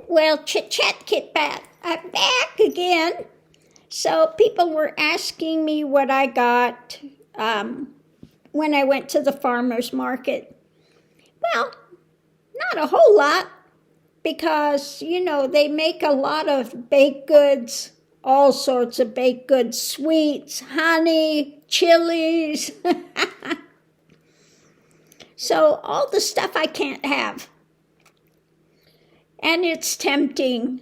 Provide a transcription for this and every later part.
Well, Chit Chat Kit Bat, I'm back again. So people were asking me what I got when I went to the farmer's market. Well, not a whole lot, because, you know, they make a lot of baked goods, all sorts of baked goods, sweets, honey, chilies. So all the stuff I can't have. And it's tempting.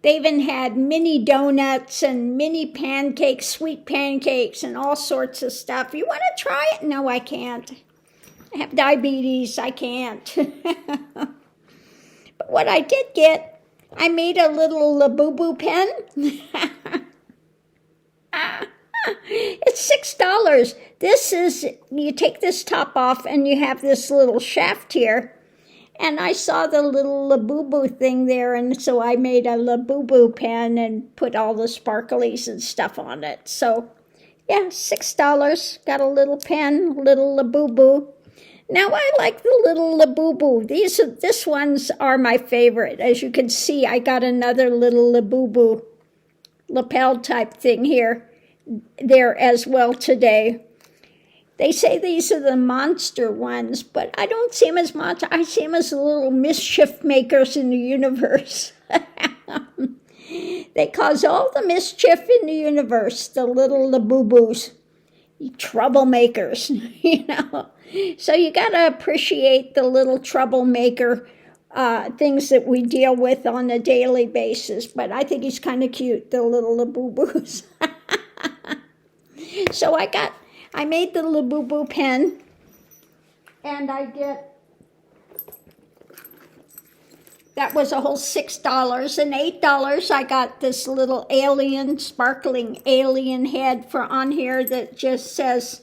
They even had mini donuts and mini pancakes, sweet pancakes, and all sorts of stuff. You want to try it? No, I can't. I have diabetes. I can't. But what I did get, I made a little Labubu pen. It's $6. This is, you take this top off and you have this little shaft here. And I saw the little Labubu thing there, and so I made a Labubu pen and put all the sparklies and stuff on it. So, yeah, $6. Got a little pen, little Labubu. Now, I like the little Labubu. This ones are my favorite. As you can see, I got another little Labubu lapel type thing there as well today. They say these are the monster ones, but I don't see them as monster. I see them as the little mischief makers in the universe. They cause all the mischief in the universe, the little Labubus, troublemakers, you know. So you got to appreciate the little troublemaker things that we deal with on a daily basis. But I think he's kind of cute, the little Labubus. So I made the Labubu pen, and that was a whole $6, and $8 I got this little sparkling alien head on here that just says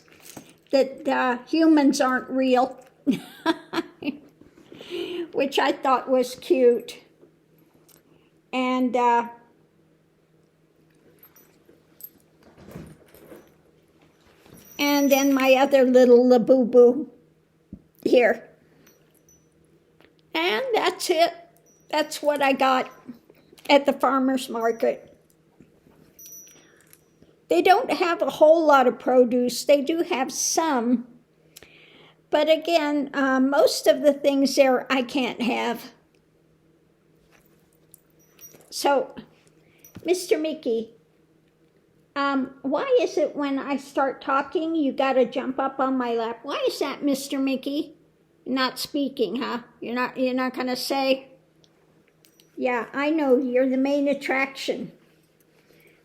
that humans aren't real, which I thought was cute. And then my other little Labubu here. And that's it. That's what I got at the farmer's market. They don't have a whole lot of produce. They do have some. But again, most of the things there I can't have. So, Mr. Mickey, why is it when I start talking, you got to jump up on my lap? Why is that, Mr. Mickey? Not speaking, huh? You're not going to say? Yeah, I know. You're the main attraction.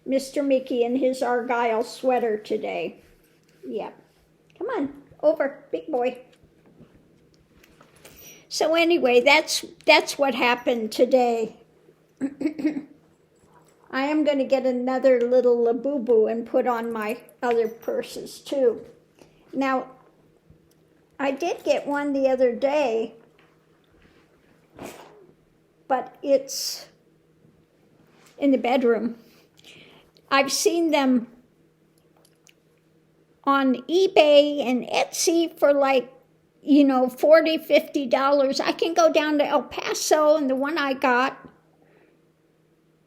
Mr. Mickey in his Argyle sweater today. Yep. Come on, over, big boy. So anyway, that's what happened today. I am going to get another little Labubu and put on my other purses too. Now, I did get one the other day, but it's in the bedroom. I've seen them on eBay and Etsy for like, $40, $50. I can go down to El Paso, and the one I got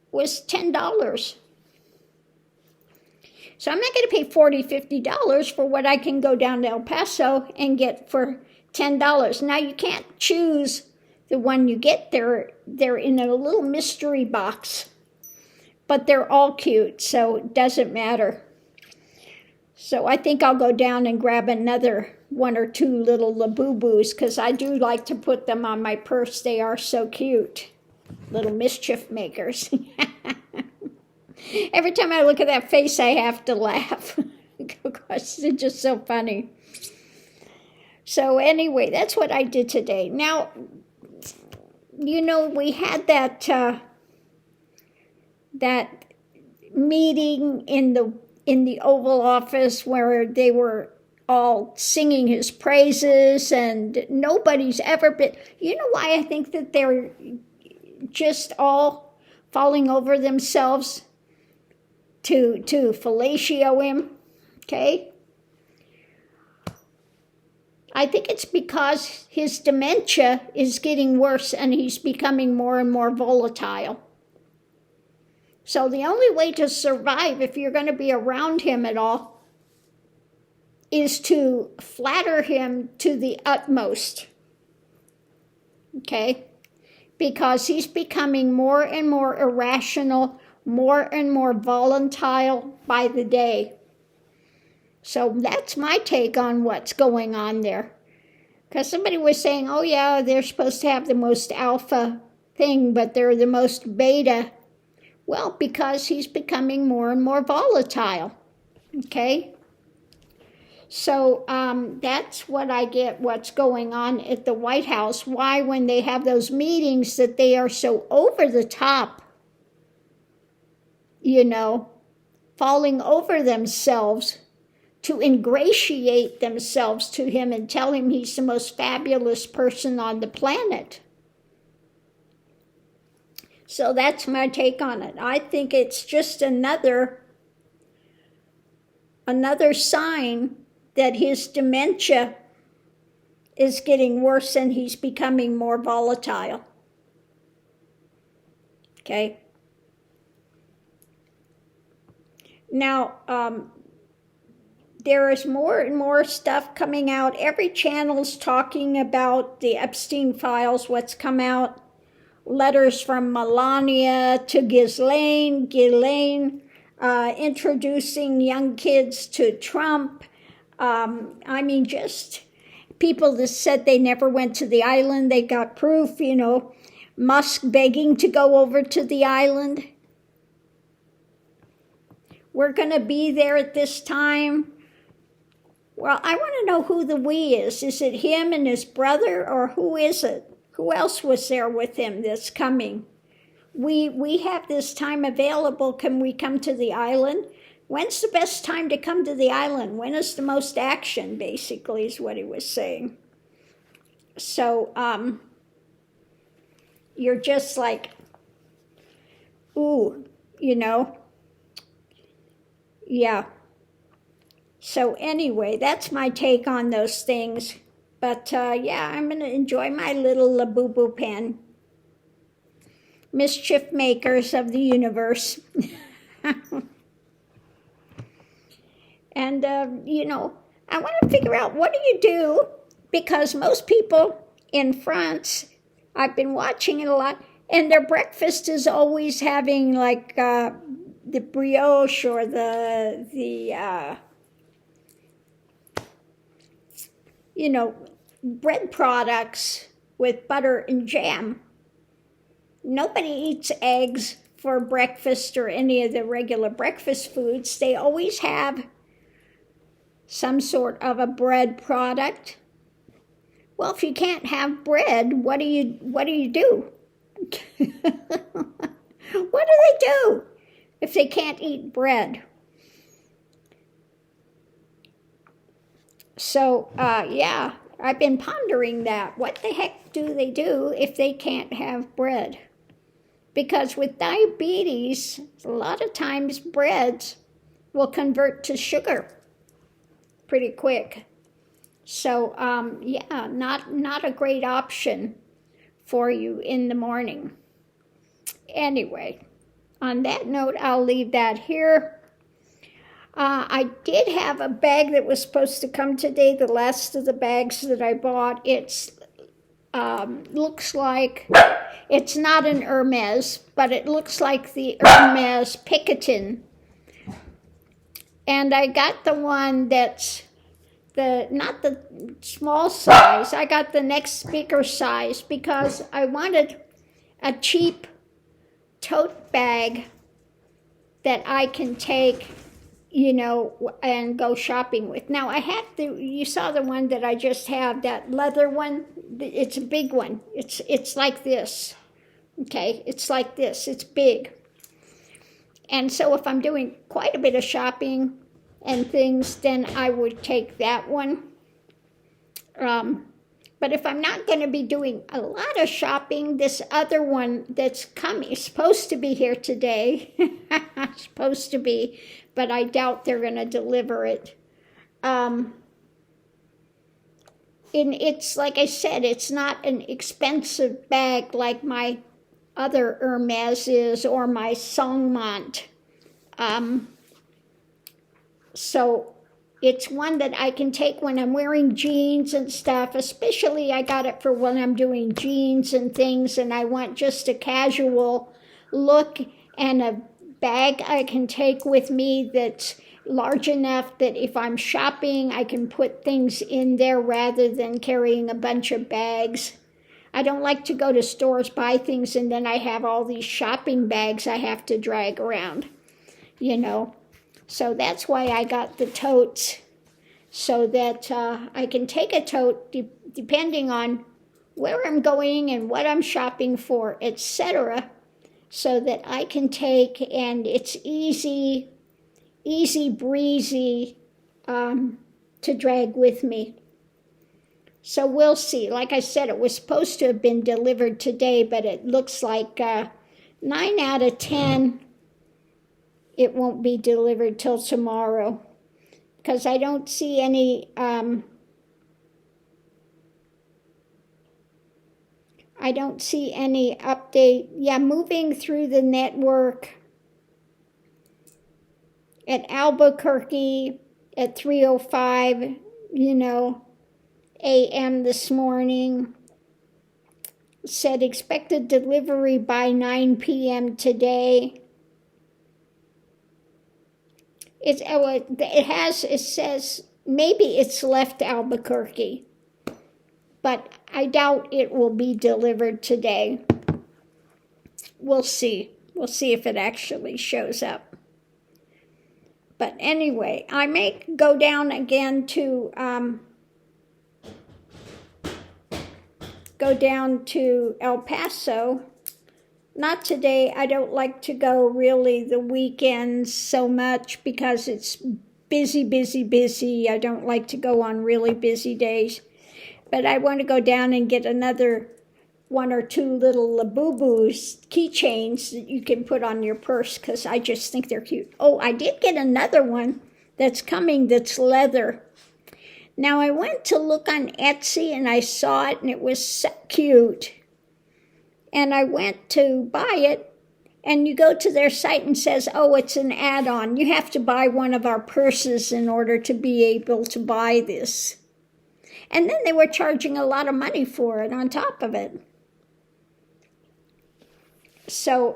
was $10. So I'm not going to pay $40, $50 for what I can go down to El Paso and get for $10. Now, you can't choose the one you get there. They're in a little mystery box, but they're all cute, so it doesn't matter. So I think I'll go down and grab another one or two little Labubus, because I do like to put them on my purse. They are so cute. Little mischief makers. Every time I look at that face, I have to laugh. Because it's just so funny. So anyway, that's what I did today. Now, we had that meeting in the Oval Office where they were all singing his praises, and nobody's ever been. You know why I think that they're just all falling over themselves to fellatio him? Okay? I think it's because his dementia is getting worse and he's becoming more and more volatile. So the only way to survive, if you're going to be around him at all, is to flatter him to the utmost. Okay? Because he's becoming more and more irrational, more and more volatile by the day. So that's my take on what's going on there. Because somebody was saying, oh yeah, they're supposed to have the most alpha thing, but they're the most beta. Well, because he's becoming more and more volatile. Okay? So that's what I get, what's going on at the White House. Why, when they have those meetings, that they are so over the top, you know, falling over themselves to ingratiate themselves to him and tell him he's the most fabulous person on the planet. So that's my take on it. I think it's just another sign that his dementia is getting worse and he's becoming more volatile. Okay? Now, there is more and more stuff coming out. Every channel's talking about the Epstein files, what's come out. Letters from Melania to Ghislaine, introducing young kids to Trump. I mean, just people that said they never went to the island, they got proof, you know. Musk begging to go over to the island. We're going to be there at this time. Well, I want to know who the we is. Is it him and his brother, or who is it? Who else was there with him that's coming? We have this time available. Can we come to the island? When's the best time to come to the island? When is the most action, basically, is what he was saying. So, you're just like, ooh, you know. Yeah. So anyway, that's my take on those things. But yeah, I'm going to enjoy my little Labubu pen. Mischief makers of the universe. And, you know, I want to figure out, what do you do? Because most people in France, I've been watching it a lot, and their breakfast is always having like the brioche or the you know, bread products with butter and jam. Nobody eats eggs for breakfast or any of the regular breakfast foods. They always have some sort of a bread product. Well, if you can't have bread, what do you do? What do they do if they can't eat bread? So, yeah, I've been pondering that. What the heck do they do if they can't have bread? Because with diabetes, a lot of times breads will convert to sugar pretty quick. So, yeah, not a great option for you in the morning. Anyway, on that note, I'll leave that here. I did have a bag that was supposed to come today, the last of the bags that I bought. It's looks like, it's not an Hermes, but it looks like the Hermes Picotin. And I got the one that's not the small size, I got the next bigger size because I wanted a cheap tote bag that I can take, you know, and go shopping with. Now I have you saw the one that I just have, that leather one. It's a big one. It's like this. Okay, it's like this. It's big. And so if I'm doing quite a bit of shopping and things, then I would take that one. But if I'm not going to be doing a lot of shopping, this other one that's coming is supposed to be here today. Supposed to be, but I doubt they're going to deliver it. And it's, like I said, it's not an expensive bag like my other Hermes is or my Songmont. So it's one that I can take when I'm wearing jeans and stuff. Especially I got it for when I'm doing jeans and things and I want just a casual look, and a bag I can take with me that's large enough that if I'm shopping, I can put things in there rather than carrying a bunch of bags. I don't like to go to stores, buy things, and then I have all these shopping bags I have to drag around, you know. So that's why I got the totes, so that I can take a tote depending on where I'm going and what I'm shopping for, etc., so that I can take, and it's easy breezy to drag with me. So we'll see. Like I said, it was supposed to have been delivered today, but it looks like 9 out of 10 it won't be delivered till tomorrow, because I don't see any update. Yeah, moving through the network at Albuquerque at 3:05, a.m. this morning. Said expected delivery by 9 p.m. today. It says maybe it's left Albuquerque, but I doubt it will be delivered today. We'll see. We'll see if it actually shows up. But anyway, I may go down again to El Paso. Not today. I don't like to go really the weekends so much because it's busy. I don't like to go on really busy days. But I want to go down and get another 1 or 2 little Labubu's keychains that you can put on your purse, because I just think they're cute. Oh, I did get another one that's coming that's leather. Now, I went to look on Etsy and I saw it and it was so cute. And I went to buy it, and you go to their site and says, oh, it's an add-on. You have to buy one of our purses in order to be able to buy this. And then they were charging a lot of money for it on top of it. So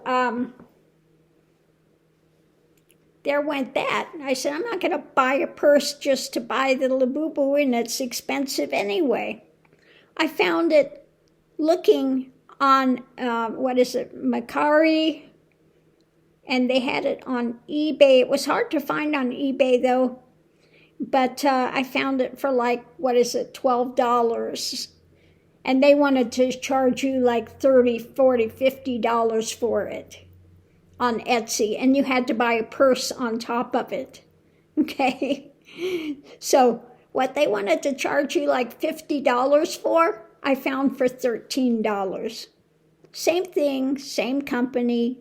there went that. I said, I'm not going to buy a purse just to buy the Labubu, and it's expensive anyway. I found it looking on, Macari, and they had it on eBay. It was hard to find on eBay, though, but I found it for $12. And they wanted to charge you like $30, $40, $50 for it on Etsy, and you had to buy a purse on top of it, okay? So what they wanted to charge you like $50 for, I found for $13. Same thing, same company.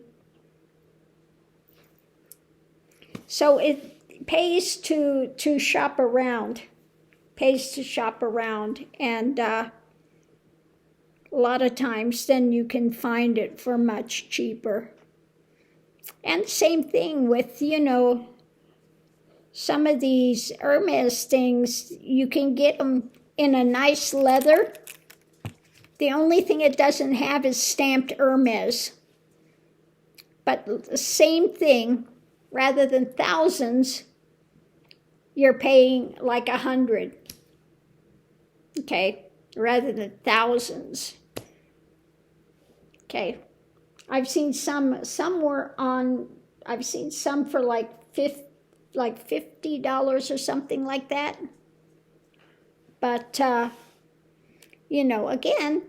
So it pays to shop around. And a lot of times then you can find it for much cheaper. And same thing with, some of these Hermes things, you can get them in a nice leather. The only thing it doesn't have is stamped Hermes. But the same thing, rather than thousands, you're paying like 100. Okay, rather than thousands. Okay, I've seen some for like $50 or something like that. But, again,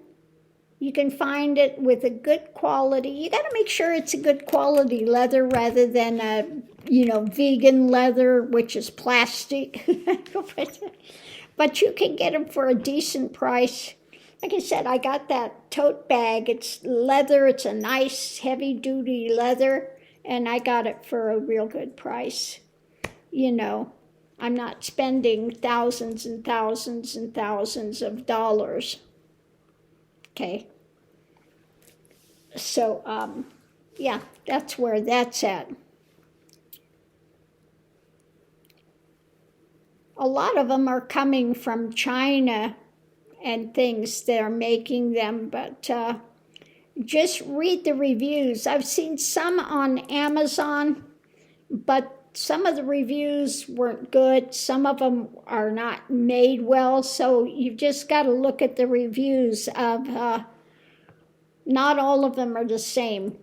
you can find it with a good quality. You got to make sure it's a good quality leather rather than a, vegan leather, which is plastic. But you can get them for a decent price. Like I said, I got that tote bag. It's leather. It's a nice heavy-duty leather, and I got it for a real good price. I'm not spending thousands and thousands and thousands of dollars. Okay. So, yeah, that's where that's at. A lot of them are coming from China and things that are making them, but just read the reviews. I've seen some on Amazon, but some of the reviews weren't good. Some of them are not made well, so you've just got to look at the reviews of, not all of them are the same.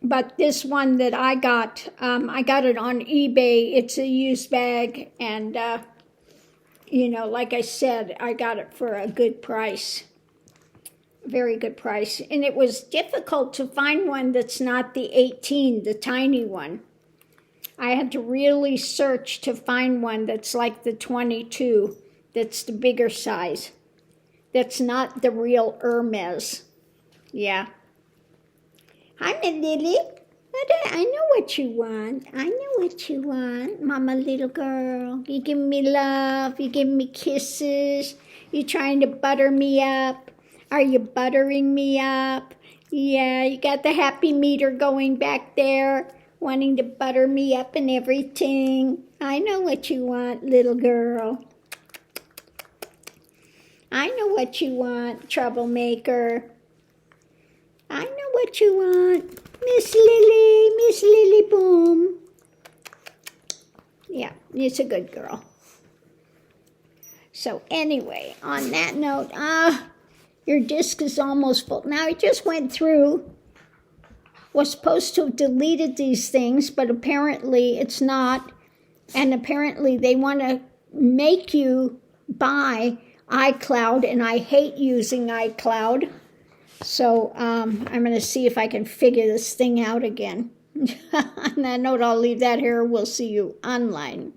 But this one that I got it on eBay. It's a used bag, and, you know, like I said, I got it for a good price. Very good price. And it was difficult to find one that's not the 18, the tiny one. I had to really search to find one that's like the 22, that's the bigger size. That's not the real Hermes. Yeah. Hi, my Lily. I know what you want. I know what you want, Mama little girl. You give me love. You give me kisses. You trying to butter me up. Are you buttering me up? Yeah, you got the happy meter going back there, wanting to butter me up and everything. I know what you want, little girl. I know what you want, troublemaker. I know what you want, Miss Lily Boom. Yeah, it's a good girl. So anyway, on that note, your disc is almost full. Now, I just went through, was supposed to have deleted these things, but apparently it's not. And apparently they want to make you buy iCloud, and I hate using iCloud. So I'm going to see if I can figure this thing out again. On that note, I'll leave that here. We'll see you online.